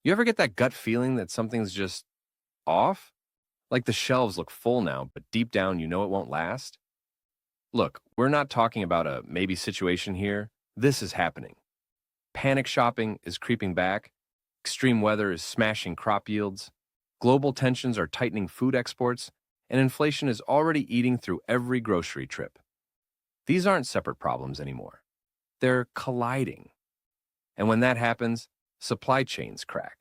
You ever get that gut feeling that something's just off? Like the shelves look full now, but deep down you know it won't last? Look, we're not talking about a maybe situation here. This is happening. Panic shopping is creeping back. Extreme weather is smashing crop yields. Global tensions are tightening food exports, and inflation is already eating through every grocery trip. These aren't separate problems anymore. They're colliding. And when that happens, supply chains crack.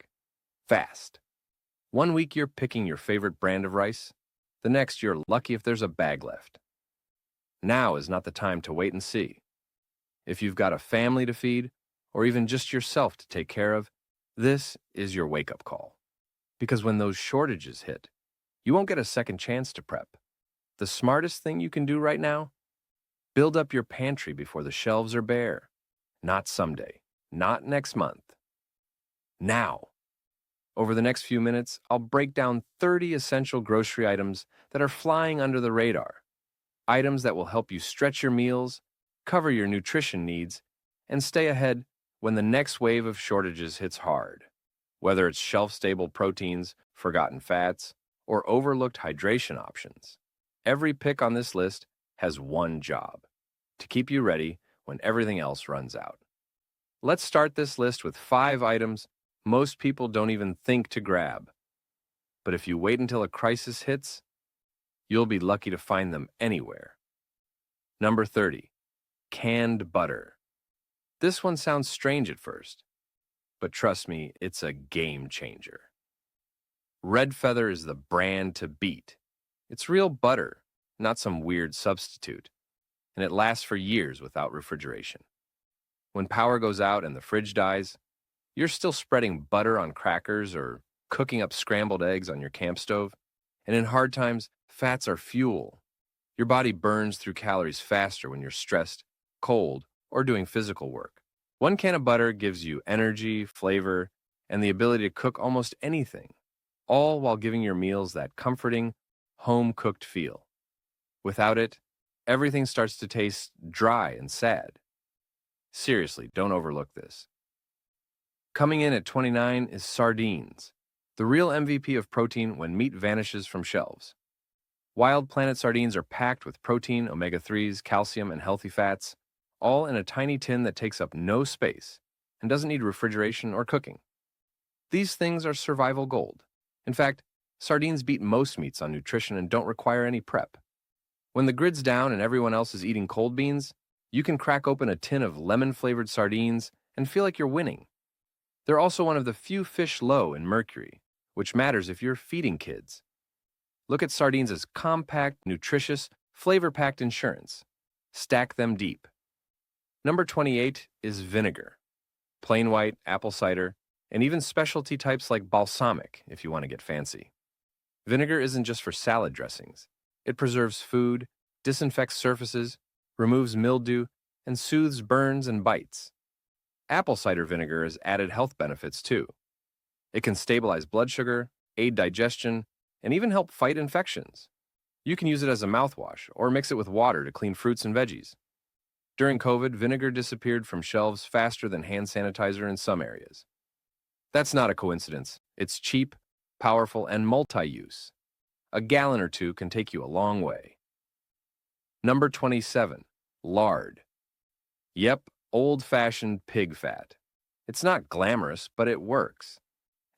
Fast. One week you're picking your favorite brand of rice. The next you're lucky if there's a bag left. Now is not the time to wait and see. If you've got a family to feed, or even just yourself to take care of, this is your wake-up call. Because when those shortages hit, you won't get a second chance to prep. The smartest thing you can do right now? Build up your pantry before the shelves are bare. Not someday. Not next month. Now. Over the next few minutes, I'll break down 30 essential grocery items that are flying under the radar. Items that will help you stretch your meals, cover your nutrition needs, and stay ahead when the next wave of shortages hits hard. Whether it's shelf-stable proteins, forgotten fats, or overlooked hydration options, every pick on this list has one job: to keep you ready when everything else runs out. Let's start this list with 5 items most people don't even think to grab. But if you wait until a crisis hits, you'll be lucky to find them anywhere. Number 30, canned butter. This one sounds strange at first, but trust me, it's a game changer. Red Feather is the brand to beat. It's real butter, not some weird substitute, and it lasts for years without refrigeration. When power goes out and the fridge dies, you're still spreading butter on crackers or cooking up scrambled eggs on your camp stove. And in hard times, fats are fuel. Your body burns through calories faster when you're stressed, cold, or doing physical work. One can of butter gives you energy, flavor, and the ability to cook almost anything, all while giving your meals that comforting, home-cooked feel. Without it, everything starts to taste dry and sad. Seriously, don't overlook this. Coming in at 29 is sardines, the real MVP of protein when meat vanishes from shelves. Wild Planet sardines are packed with protein, omega-3s, calcium, and healthy fats, all in a tiny tin that takes up no space and doesn't need refrigeration or cooking. These things are survival gold. In fact, sardines beat most meats on nutrition and don't require any prep. When the grid's down and everyone else is eating cold beans, you can crack open a tin of lemon-flavored sardines and feel like you're winning. They're also one of the few fish low in mercury, which matters if you're feeding kids. Look at sardines as compact, nutritious, flavor-packed insurance. Stack them deep. Number 28 is vinegar. Plain white, apple cider, and even specialty types like balsamic if you want to get fancy. Vinegar isn't just for salad dressings. It preserves food, disinfects surfaces, removes mildew, and soothes burns and bites. Apple cider vinegar has added health benefits too. It can stabilize blood sugar, aid digestion, and even help fight infections. You can use it as a mouthwash or mix it with water to clean fruits and veggies. During COVID, vinegar disappeared from shelves faster than hand sanitizer in some areas. That's not a coincidence. It's cheap, powerful, and multi-use. A gallon or two can take you a long way. Number 27, lard. Yep, old-fashioned pig fat. It's not glamorous, but it works.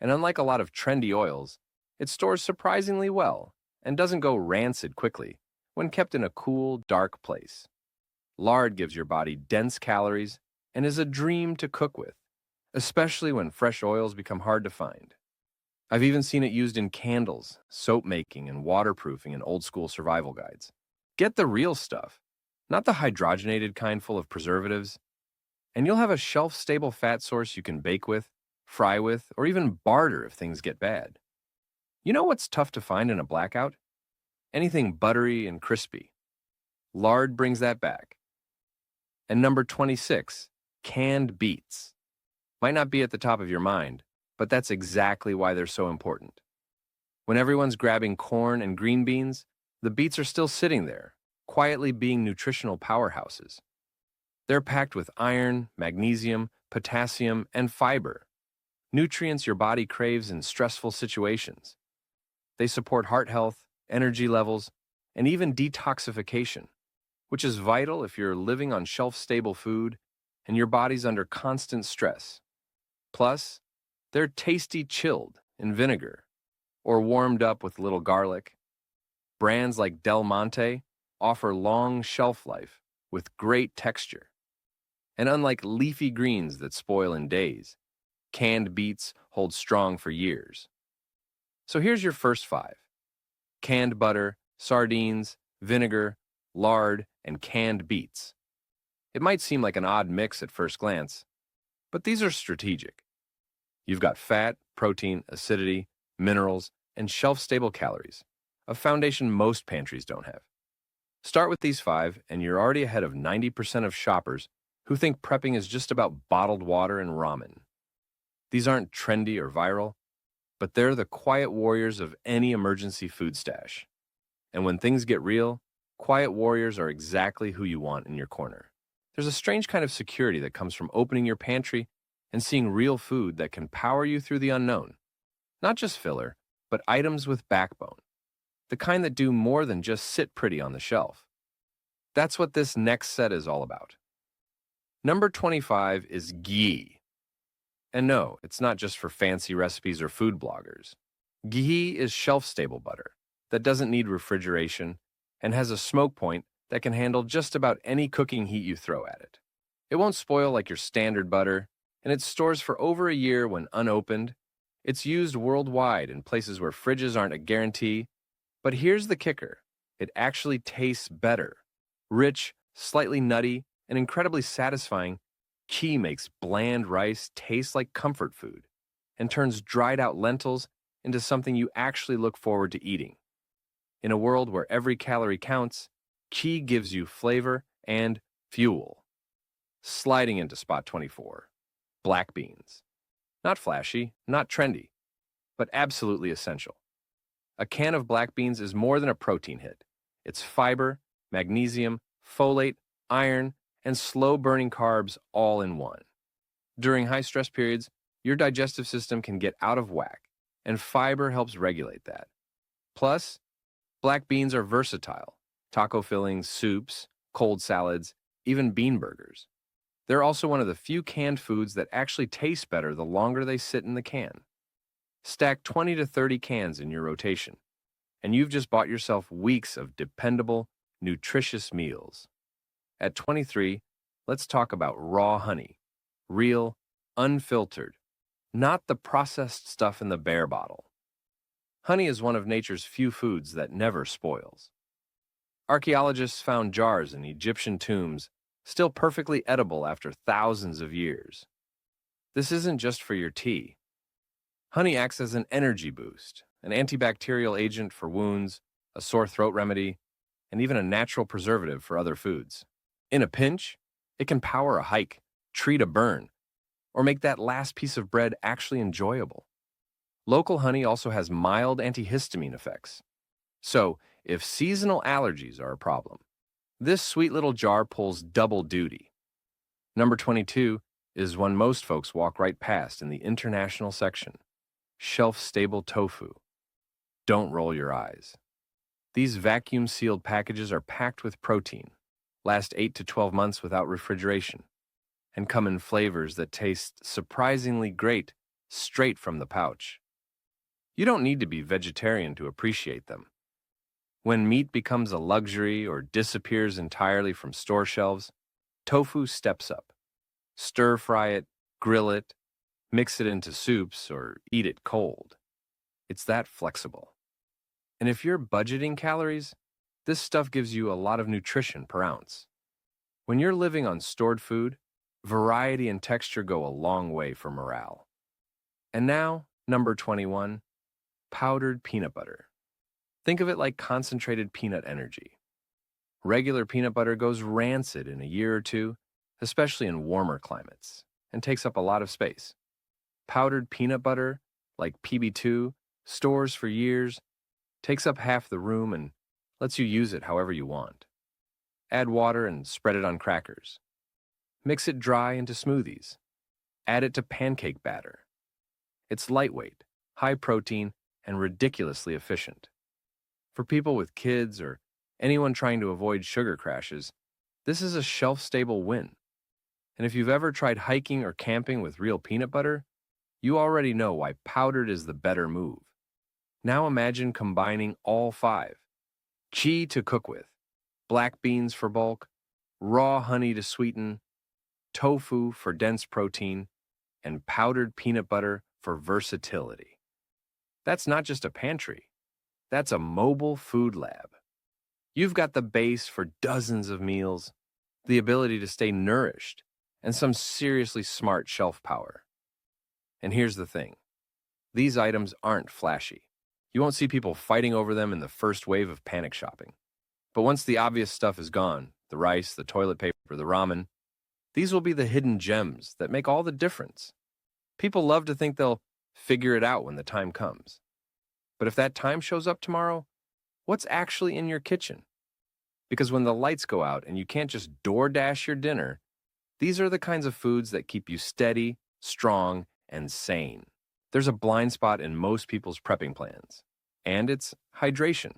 And unlike a lot of trendy oils, it stores surprisingly well and doesn't go rancid quickly when kept in a cool, dark place. Lard gives your body dense calories and is a dream to cook with, especially when fresh oils become hard to find. I've even seen it used in candles, soap making, and waterproofing in old-school survival guides. Get the real stuff, not the hydrogenated kind full of preservatives, and you'll have a shelf-stable fat source you can bake with, fry with, or even barter if things get bad. You know what's tough to find in a blackout? Anything buttery and crispy. Lard brings that back. And number 26, canned beets. Might not be at the top of your mind, but that's exactly why they're so important. When everyone's grabbing corn and green beans, the beets are still sitting there, quietly being nutritional powerhouses. They're packed with iron, magnesium, potassium, and fiber. nutrients your body craves in stressful situations. They support heart health, energy levels, and even detoxification, which is vital if you're living on shelf-stable food and your body's under constant stress. Plus, they're tasty chilled in vinegar or warmed up with a little garlic. Brands like Del Monte offer long shelf life with great texture. And unlike leafy greens that spoil in days, canned beets hold strong for years. So here's your first five: canned butter, sardines, vinegar, lard, and canned beets. It might seem like an odd mix at first glance, but these are strategic. You've got fat, protein, acidity, minerals, and shelf-stable calories, a foundation most pantries don't have. Start with these five, and you're already ahead of 90% of shoppers who think prepping is just about bottled water and ramen. These aren't trendy or viral, but they're the quiet warriors of any emergency food stash. And when things get real, quiet warriors are exactly who you want in your corner. There's a strange kind of security that comes from opening your pantry and seeing real food that can power you through the unknown. Not just filler, but items with backbone. The kind that do more than just sit pretty on the shelf. That's what this next set is all about. Number 25 is ghee. And no, it's not just for fancy recipes or food bloggers. Ghee is shelf-stable butter that doesn't need refrigeration and has a smoke point that can handle just about any cooking heat you throw at it. It won't spoil like your standard butter, and it stores for over a year when unopened. It's used worldwide in places where fridges aren't a guarantee. But here's the kicker: it actually tastes better. Rich, slightly nutty, and incredibly satisfying, ghee makes bland rice taste like comfort food and turns dried-out lentils into something you actually look forward to eating. In a world where every calorie counts, ghee gives you flavor and fuel. Sliding into spot 24, black beans. Not flashy, not trendy, but absolutely essential. A can of black beans is more than a protein hit. It's fiber, magnesium, folate, iron, and slow-burning carbs all in one. During high-stress periods, your digestive system can get out of whack, and fiber helps regulate that. Plus, black beans are versatile: taco fillings, soups, cold salads, even bean burgers. They're also one of the few canned foods that actually taste better the longer they sit in the can. Stack 20 to 30 cans in your rotation, and you've just bought yourself weeks of dependable, nutritious meals. At 23, let's talk about raw honey. Real, unfiltered, not the processed stuff in the bear bottle. Honey is one of nature's few foods that never spoils. Archaeologists found jars in Egyptian tombs still perfectly edible after thousands of years. This isn't just for your tea. Honey acts as an energy boost, an antibacterial agent for wounds, a sore throat remedy, and even a natural preservative for other foods. In a pinch, it can power a hike, treat a burn, or make that last piece of bread actually enjoyable. Local honey also has mild antihistamine effects. So, if seasonal allergies are a problem, this sweet little jar pulls double duty. Number 22 is one most folks walk right past in the international section: shelf-stable tofu. Don't roll your eyes. These vacuum-sealed packages are packed with protein, last 8 to 12 months without refrigeration, and come in flavors that taste surprisingly great straight from the pouch. You don't need to be vegetarian to appreciate them. When meat becomes a luxury or disappears entirely from store shelves, tofu steps up. Stir-fry it, grill it, mix it into soups, or eat it cold. It's that flexible. And if you're budgeting calories, this stuff gives you a lot of nutrition per ounce. When you're living on stored food, variety and texture go a long way for morale. And now, number 21, powdered peanut butter. Think of it like concentrated peanut energy. Regular peanut butter goes rancid in a year or two, especially in warmer climates, and takes up a lot of space. Powdered peanut butter, like PB2, stores for years, takes up half the room, and lets you use it however you want. Add water and spread it on crackers. Mix it dry into smoothies. Add it to pancake batter. It's lightweight, high protein, and ridiculously efficient. For people with kids or anyone trying to avoid sugar crashes, this is a shelf-stable win. And if you've ever tried hiking or camping with real peanut butter, you already know why powdered is the better move. Now imagine combining all five. Ghee to cook with, black beans for bulk, raw honey to sweeten, tofu for dense protein, and powdered peanut butter for versatility. That's not just a pantry, that's a mobile food lab. You've got the base for dozens of meals, the ability to stay nourished, and some seriously smart shelf power. And here's the thing. These items aren't flashy. You won't see people fighting over them in the first wave of panic shopping. But once the obvious stuff is gone, the rice, the toilet paper, the ramen, these will be the hidden gems that make all the difference. People love to think they'll figure it out when the time comes. But if that time shows up tomorrow, what's actually in your kitchen? Because when the lights go out and you can't just DoorDash your dinner, these are the kinds of foods that keep you steady, strong, and sane. There's a blind spot in most people's prepping plans, and it's hydration.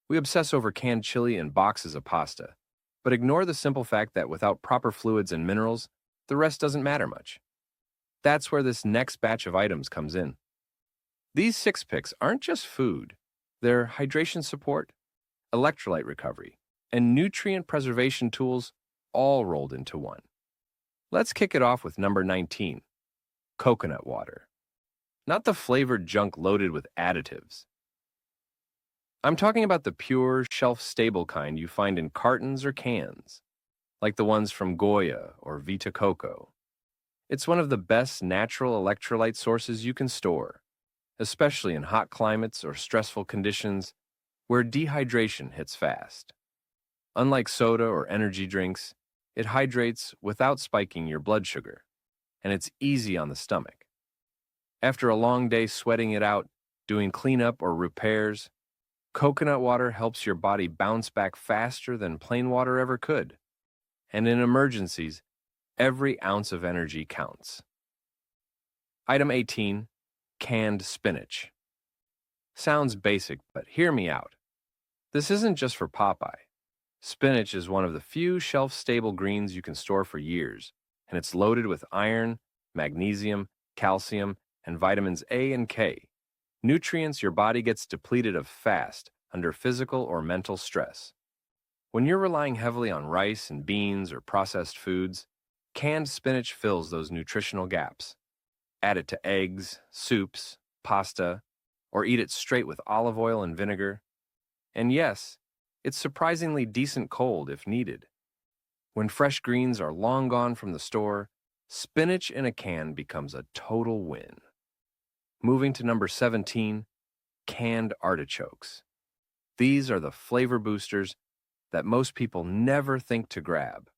We obsess over canned chili and boxes of pasta, but ignore the simple fact that without proper fluids and minerals, the rest doesn't matter much. That's where this next batch of items comes in. These 6 picks aren't just food. They're hydration support, electrolyte recovery, and nutrient preservation tools all rolled into one. Let's kick it off with number 19, coconut water. Not the flavored junk loaded with additives. I'm talking about the pure, shelf-stable kind you find in cartons or cans, like the ones from Goya or Vita Coco. It's one of the best natural electrolyte sources you can store, especially in hot climates or stressful conditions where dehydration hits fast. Unlike soda or energy drinks, it hydrates without spiking your blood sugar, and it's easy on the stomach. After a long day sweating it out, doing cleanup or repairs, coconut water helps your body bounce back faster than plain water ever could. And in emergencies, every ounce of energy counts. Item 18, canned spinach. Sounds basic, but hear me out. This isn't just for Popeye. Spinach is one of the few shelf-stable greens you can store for years, and it's loaded with iron, magnesium, calcium, and vitamins A and K, nutrients your body gets depleted of fast under physical or mental stress. When you're relying heavily on rice and beans or processed foods, canned spinach fills those nutritional gaps. Add it to eggs, soups, pasta, or eat it straight with olive oil and vinegar. And yes, it's surprisingly decent cold if needed. When fresh greens are long gone from the store, spinach in a can becomes a total win. Moving to number 17, canned artichokes. These are the flavor boosters that most people never think to grab,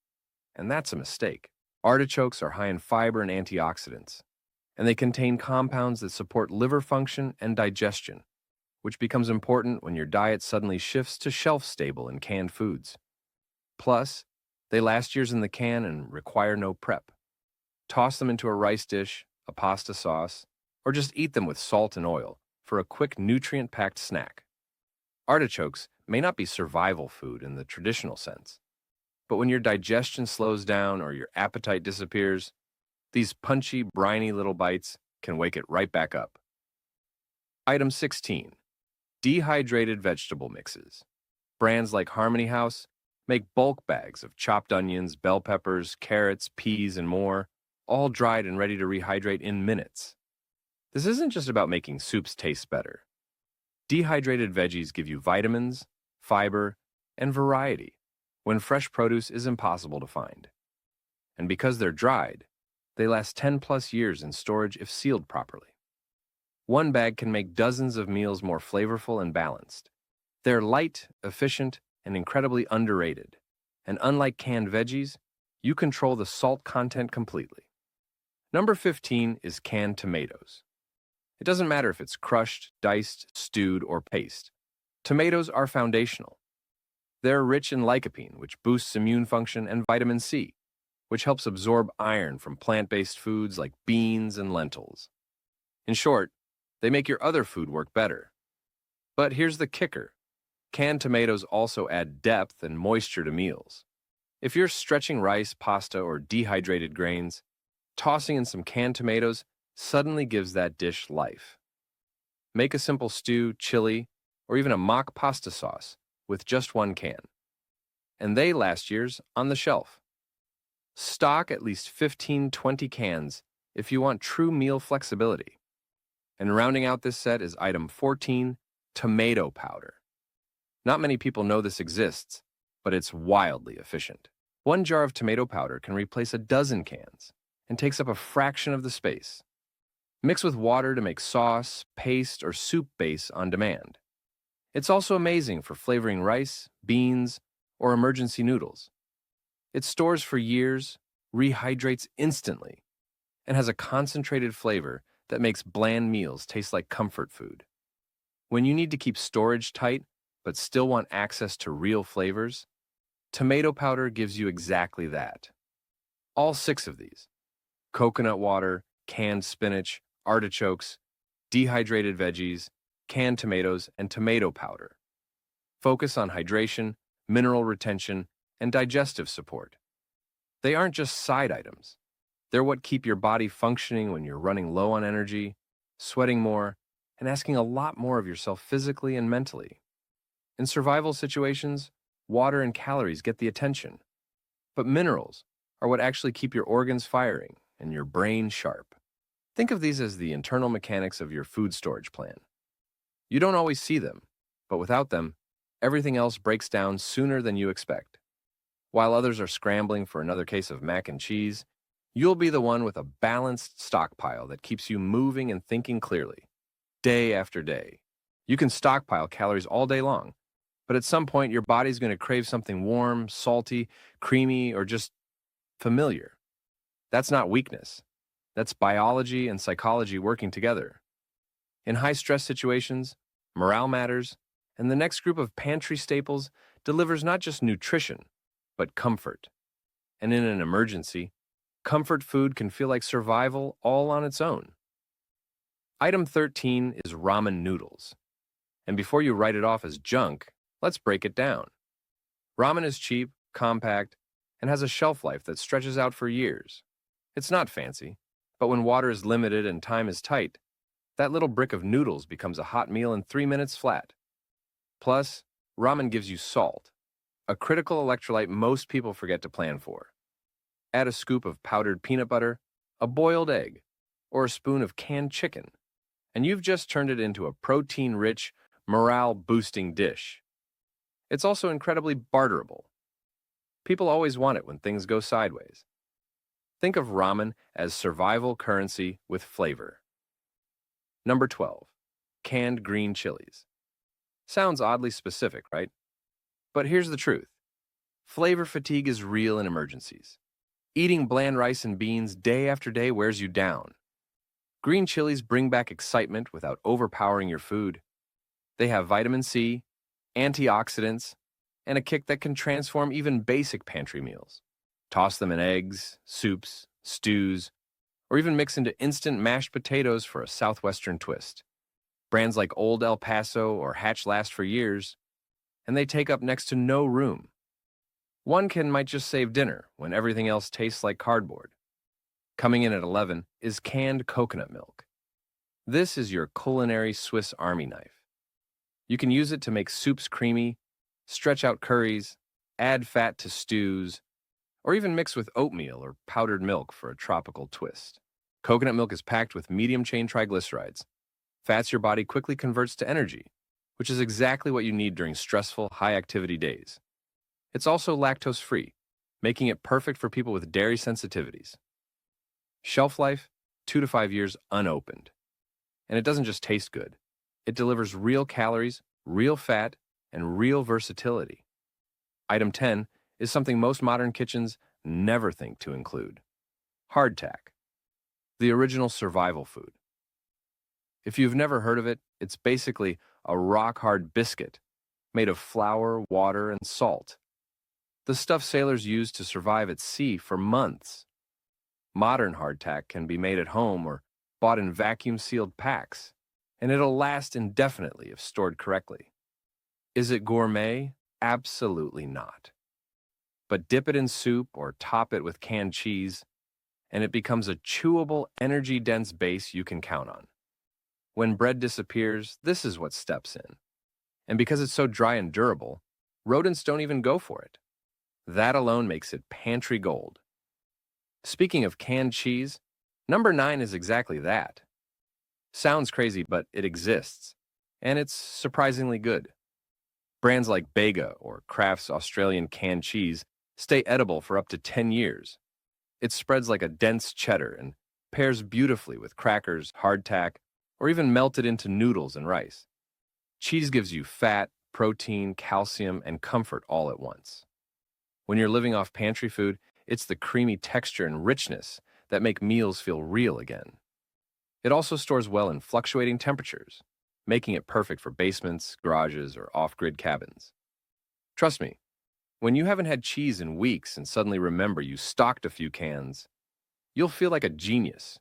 and that's a mistake. Artichokes are high in fiber and antioxidants, and they contain compounds that support liver function and digestion, which becomes important when your diet suddenly shifts to shelf-stable and canned foods. Plus, they last years in the can and require no prep. Toss them into a rice dish, a pasta sauce, or just eat them with salt and oil for a quick nutrient-packed snack. Artichokes may not be survival food in the traditional sense, but when your digestion slows down or your appetite disappears, these punchy, briny little bites can wake it right back up. Item 16, dehydrated vegetable mixes. Brands like Harmony House make bulk bags of chopped onions, bell peppers, carrots, peas, and more, all dried and ready to rehydrate in minutes. This isn't just about making soups taste better. Dehydrated veggies give you vitamins, fiber, and variety when fresh produce is impossible to find. And because they're dried, they last 10+ years in storage if sealed properly. One bag can make dozens of meals more flavorful and balanced. They're light, efficient, and incredibly underrated. And unlike canned veggies, you control the salt content completely. Number 15 is canned tomatoes. It doesn't matter if it's crushed, diced, stewed, or paste. Tomatoes are foundational. They're rich in lycopene, which boosts immune function, and vitamin C, which helps absorb iron from plant-based foods like beans and lentils. In short, they make your other food work better. But here's the kicker. Canned tomatoes also add depth and moisture to meals. If you're stretching rice, pasta, or dehydrated grains, tossing in some canned tomatoes suddenly gives that dish life. Make a simple stew, chili, or even a mock pasta sauce with just one can. And they last years on the shelf. Stock at least 15-20 cans if you want true meal flexibility. And rounding out this set is item 14, tomato powder. Not many people know this exists, but it's wildly efficient. One jar of tomato powder can replace a dozen cans and takes up a fraction of the space. Mix with water to make sauce, paste, or soup base on demand. It's also amazing for flavoring rice, beans, or emergency noodles. It stores for years, rehydrates instantly, and has a concentrated flavor that makes bland meals taste like comfort food. When you need to keep storage tight but still want access to real flavors, tomato powder gives you exactly that. All 6 of these: coconut water, canned spinach, artichokes, dehydrated veggies, canned tomatoes, and tomato powder. Focus on hydration, mineral retention, and digestive support. They aren't just side items. They're what keep your body functioning when you're running low on energy, sweating more, and asking a lot more of yourself physically and mentally. In survival situations, water and calories get the attention, but minerals are what actually keep your organs firing and your brain sharp. Think of these as the internal mechanics of your food storage plan. You don't always see them, but without them, everything else breaks down sooner than you expect. While others are scrambling for another case of mac and cheese, you'll be the one with a balanced stockpile that keeps you moving and thinking clearly, day after day. You can stockpile calories all day long, but at some point your body's going to crave something warm, salty, creamy, or just familiar. That's not weakness. That's biology and psychology working together. In high-stress situations, morale matters, and the next group of pantry staples delivers not just nutrition, but comfort. And in an emergency, comfort food can feel like survival all on its own. Item 13 is ramen noodles. And before you write it off as junk, let's break it down. Ramen is cheap, compact, and has a shelf life that stretches out for years. It's not fancy, but when water is limited and time is tight, that little brick of noodles becomes a hot meal in 3 minutes flat. Plus, ramen gives you salt, a critical electrolyte most people forget to plan for. Add a scoop of powdered peanut butter, a boiled egg, or a spoon of canned chicken, and you've just turned it into a protein-rich, morale-boosting dish. It's also incredibly barterable. People always want it when things go sideways. Think of ramen as survival currency with flavor. Number 12, canned green chilies. Sounds oddly specific, right? But here's the truth. Flavor fatigue is real in emergencies. Eating bland rice and beans day after day wears you down. Green chilies bring back excitement without overpowering your food. They have vitamin C, antioxidants, and a kick that can transform even basic pantry meals. Toss them in eggs, soups, stews, or even mix into instant mashed potatoes for a southwestern twist. Brands like Old El Paso or Hatch last for years, and they take up next to no room. One can might just save dinner when everything else tastes like cardboard. Coming in at 11 is canned coconut milk. This is your culinary Swiss Army knife. You can use it to make soups creamy, stretch out curries, add fat to stews, or even mix with oatmeal or powdered milk for a tropical twist. Coconut milk is packed with medium-chain triglycerides. Fats your body quickly converts to energy, which is exactly what you need during stressful, high-activity days. It's also lactose-free, making it perfect for people with dairy sensitivities. Shelf life, 2 to 5 years unopened. And it doesn't just taste good. It delivers real calories, real fat, and real versatility. Item 10 is something most modern kitchens never think to include. Hardtack, the original survival food. If you've never heard of it, it's basically a rock-hard biscuit made of flour, water, and salt. The stuff sailors used to survive at sea for months. Modern hardtack can be made at home or bought in vacuum-sealed packs, and it'll last indefinitely if stored correctly. Is it gourmet? Absolutely not. But dip it in soup or top it with canned cheese, and it becomes a chewable, energy-dense base you can count on. When bread disappears, this is what steps in. And because it's so dry and durable, rodents don't even go for it. That alone makes it pantry gold. Speaking of canned cheese, number 9 is exactly that. Sounds crazy, but it exists, and it's surprisingly good. Brands like Bega or Kraft's Australian canned cheese stay edible for up to 10 years. It spreads like a dense cheddar and pairs beautifully with crackers, hardtack, or even melted into noodles and rice. Cheese gives you fat, protein, calcium, and comfort all at once. When you're living off pantry food, it's the creamy texture and richness that make meals feel real again. It also stores well in fluctuating temperatures, making it perfect for basements, garages, or off-grid cabins. Trust me, when you haven't had cheese in weeks and suddenly remember you stocked a few cans, you'll feel like a genius.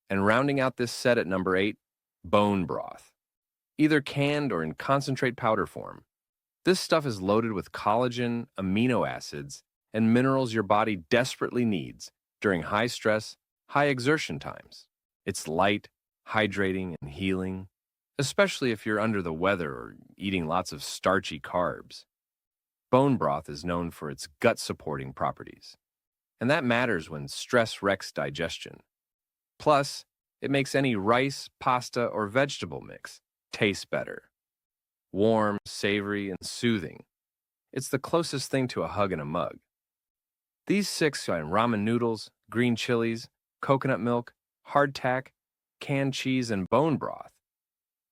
And rounding out this set at number 8, bone broth. Either canned or in concentrate powder form. This stuff is loaded with collagen, amino acids, and minerals your body desperately needs during high stress, high exertion times. It's light, hydrating, and healing, especially if you're under the weather or eating lots of starchy carbs. Bone broth is known for its gut-supporting properties, and that matters when stress wrecks digestion. Plus, it makes any rice, pasta, or vegetable mix taste better. Warm, savory, and soothing. It's the closest thing to a hug in a mug. These 6 are ramen noodles, green chilies, coconut milk, hardtack, canned cheese, and bone broth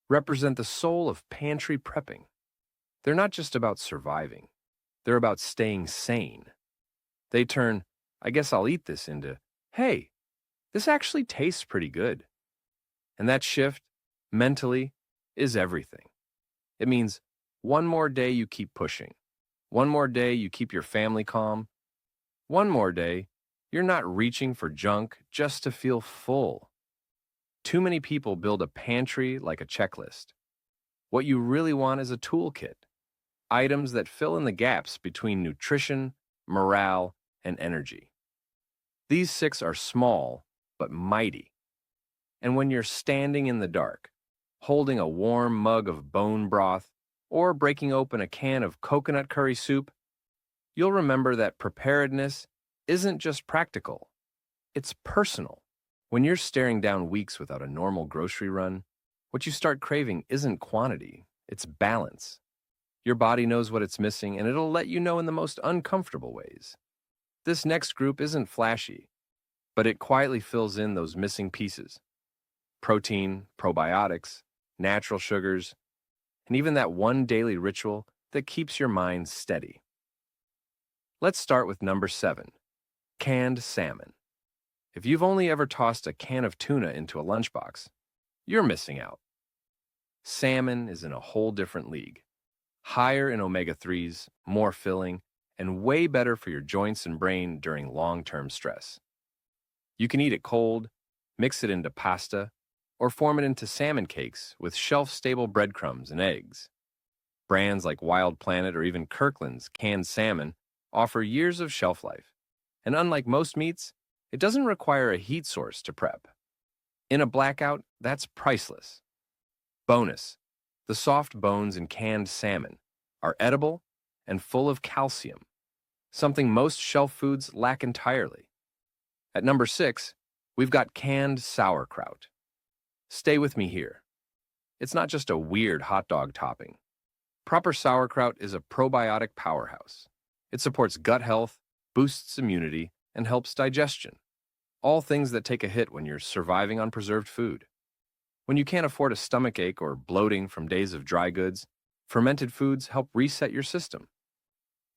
represent the soul of pantry prepping. They're not just about surviving. They're about staying sane. They turn, I guess I'll eat this, into, hey, this actually tastes pretty good. And that shift, mentally, is everything. It means one more day you keep pushing. One more day you keep your family calm. One more day you're not reaching for junk just to feel full. Too many people build a pantry like a checklist. What you really want is a toolkit. Items that fill in the gaps between nutrition, morale, and energy. These 6 are small, but mighty. And when you're standing in the dark, holding a warm mug of bone broth, or breaking open a can of coconut curry soup, you'll remember that preparedness isn't just practical, it's personal. When you're staring down weeks without a normal grocery run, what you start craving isn't quantity, it's balance. Your body knows what it's missing, and it'll let you know in the most uncomfortable ways. This next group isn't flashy, but it quietly fills in those missing pieces. Protein, probiotics, natural sugars, and even that one daily ritual that keeps your mind steady. Let's start with number 7, canned salmon. If you've only ever tossed a can of tuna into a lunchbox, you're missing out. Salmon is in a whole different league. Higher in omega-3s, more filling, and way better for your joints and brain during long-term stress. You can eat it cold, mix it into pasta, or form it into salmon cakes with shelf-stable breadcrumbs and eggs. Brands like Wild Planet or even Kirkland's canned salmon offer years of shelf life, and unlike most meats, it doesn't require a heat source to prep. In a blackout, that's priceless. Bonus, the soft bones in canned salmon are edible and full of calcium, something most shelf foods lack entirely. At number 6, we've got canned sauerkraut. Stay with me here. It's not just a weird hot dog topping. Proper sauerkraut is a probiotic powerhouse. It supports gut health, boosts immunity, and helps digestion. All things that take a hit when you're surviving on preserved food. When you can't afford a stomachache or bloating from days of dry goods, fermented foods help reset your system.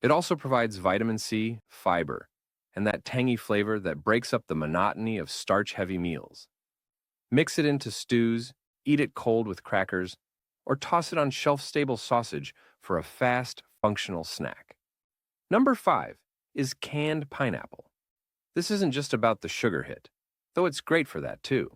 It also provides vitamin C, fiber, and that tangy flavor that breaks up the monotony of starch-heavy meals. Mix it into stews, eat it cold with crackers, or toss it on shelf-stable sausage for a fast, functional snack. Number 5 is canned pineapple. This isn't just about the sugar hit, though it's great for that too.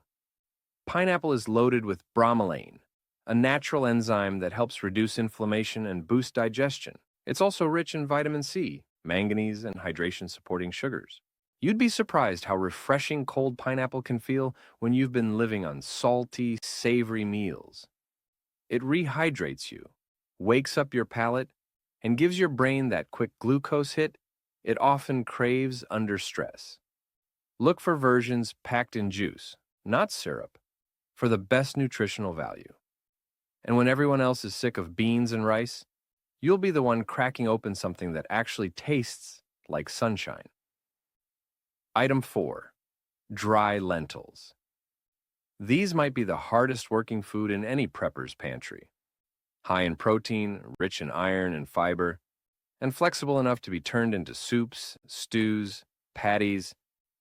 Pineapple is loaded with bromelain, a natural enzyme that helps reduce inflammation and boost digestion. It's also rich in vitamin C, manganese, and hydration-supporting sugars. You'd be surprised how refreshing cold pineapple can feel when you've been living on salty, savory meals. It rehydrates you, wakes up your palate, and gives your brain that quick glucose hit it often craves under stress. Look for versions packed in juice, not syrup, for the best nutritional value. And when everyone else is sick of beans and rice, you'll be the one cracking open something that actually tastes like sunshine. Item 4. Dry lentils. These might be the hardest working food in any prepper's pantry. High in protein, rich in iron and fiber, and flexible enough to be turned into soups, stews, patties,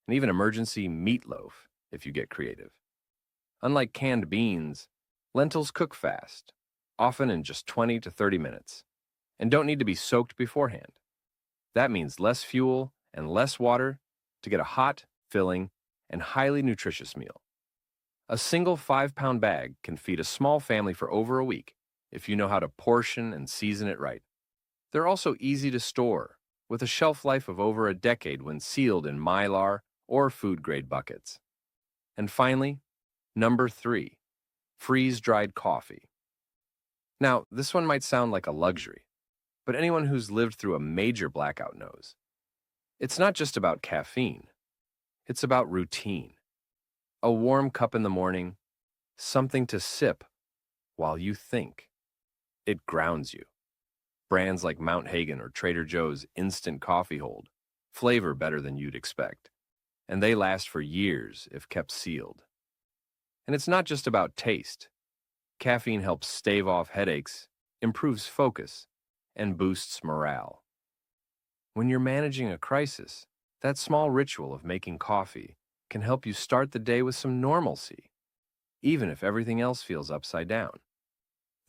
and even emergency meatloaf if you get creative. Unlike canned beans, lentils cook fast, often in just 20 to 30 minutes, and don't need to be soaked beforehand. That means less fuel and less water to get a hot, filling, and highly nutritious meal. A single 5-pound bag can feed a small family for over a week if you know how to portion and season it right. They're also easy to store, with a shelf life of over a decade when sealed in Mylar or food-grade buckets. And finally, number 3, freeze-dried coffee. Now, this one might sound like a luxury, but anyone who's lived through a major blackout knows. It's not just about caffeine. It's about routine. A warm cup in the morning, something to sip while you think. It grounds you. Brands like Mount Hagen or Trader Joe's instant coffee hold flavor better than you'd expect, and they last for years if kept sealed. And it's not just about taste. Caffeine helps stave off headaches, improves focus, and boosts morale. When you're managing a crisis, that small ritual of making coffee can help you start the day with some normalcy, even if everything else feels upside down.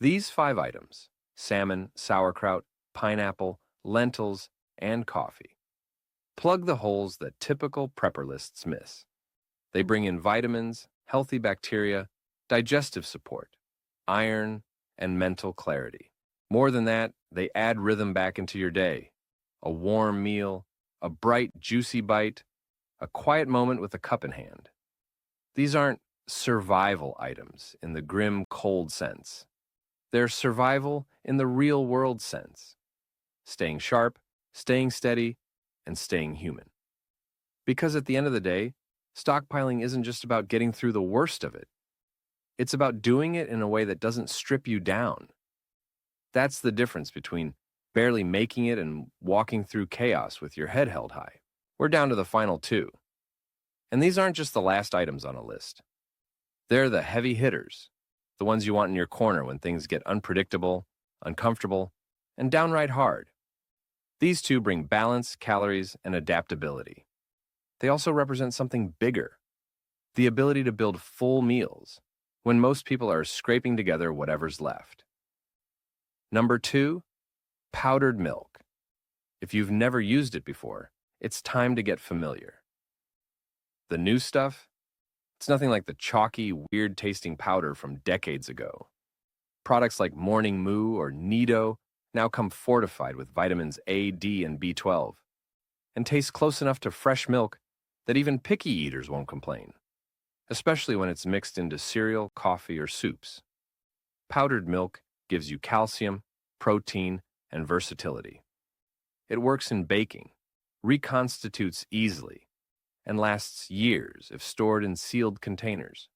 These 5 items, salmon, sauerkraut, pineapple, lentils, and coffee, plug the holes that typical prepper lists miss. They bring in vitamins, healthy bacteria, digestive support, iron, and mental clarity. More than that, they add rhythm back into your day. A warm meal, a bright, juicy bite, a quiet moment with a cup in hand. These aren't survival items in the grim, cold sense. They're survival in the real-world sense. Staying sharp, staying steady, and staying human. Because at the end of the day, stockpiling isn't just about getting through the worst of it. It's about doing it in a way that doesn't strip you down. That's the difference between barely making it and walking through chaos with your head held high. We're down to the final 2. And these aren't just the last items on a list. They're the heavy hitters, the ones you want in your corner when things get unpredictable, uncomfortable, and downright hard. These 2 bring balance, calories, and adaptability. They also represent something bigger, the ability to build full meals when most people are scraping together whatever's left. Number 2, powdered milk. If you've never used it before, it's time to get familiar. The new stuff? It's nothing like the chalky, weird-tasting powder from decades ago. Products like Morning Moo or Nido now come fortified with vitamins A, D, and B12, and taste close enough to fresh milk that even picky eaters won't complain, especially when it's mixed into cereal, coffee, or soups. Powdered milk gives you calcium, protein, and versatility. It works in baking, reconstitutes easily, and lasts years if stored in sealed containers.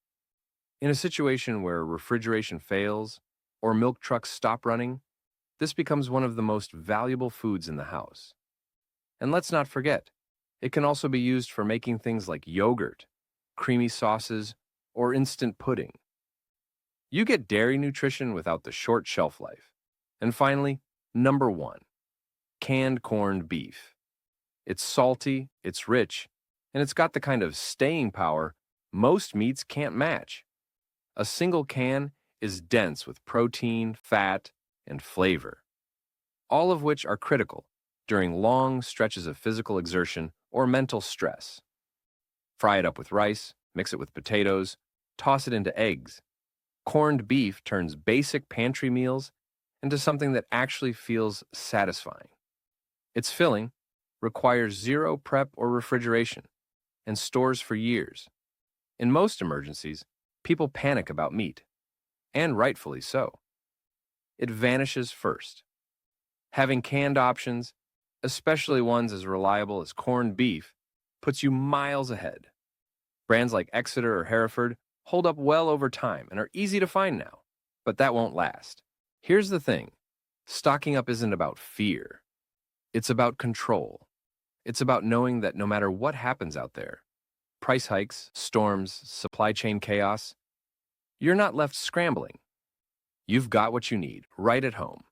In a situation where refrigeration fails or milk trucks stop running, this becomes one of the most valuable foods in the house. And let's not forget, it can also be used for making things like yogurt, creamy sauces, or instant pudding. You get dairy nutrition without the short shelf life. And finally, number 1, canned corned beef. It's salty, it's rich, and it's got the kind of staying power most meats can't match. A single can is dense with protein, fat, and flavor, all of which are critical during long stretches of physical exertion or mental stress. Fry it up with rice, mix it with potatoes, toss it into eggs. Corned beef turns basic pantry meals into something that actually feels satisfying. It's filling, requires zero prep or refrigeration, and stores for years. In most emergencies, people panic about meat, and rightfully so. It vanishes first. Having canned options, especially ones as reliable as corned beef, puts you miles ahead. Brands like Exeter or Hereford hold up well over time and are easy to find now, but that won't last. Here's the thing. Stocking up isn't about fear. It's about control. It's about knowing that no matter what happens out there, price hikes, storms, supply chain chaos, you're not left scrambling. You've got what you need right at home.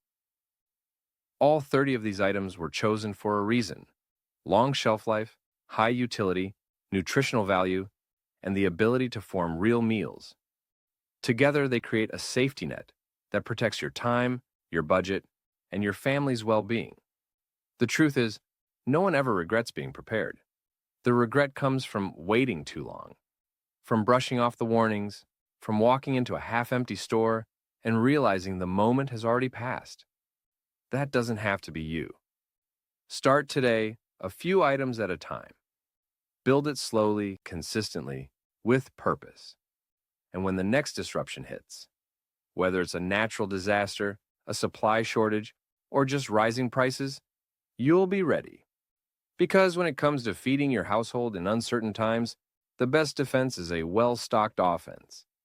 All 30 of these items were chosen for a reason: long shelf life, high utility, nutritional value, and the ability to form real meals. Together, they create a safety net that protects your time, your budget, and your family's well-being. The truth is, no one ever regrets being prepared. The regret comes from waiting too long, from brushing off the warnings, from walking into a half-empty store and realizing the moment has already passed. That doesn't have to be you. Start today, a few items at a time. Build it slowly, consistently, with purpose. And when the next disruption hits, whether it's a natural disaster, a supply shortage, or just rising prices, you'll be ready. Because when it comes to feeding your household in uncertain times, the best defense is a well-stocked offense.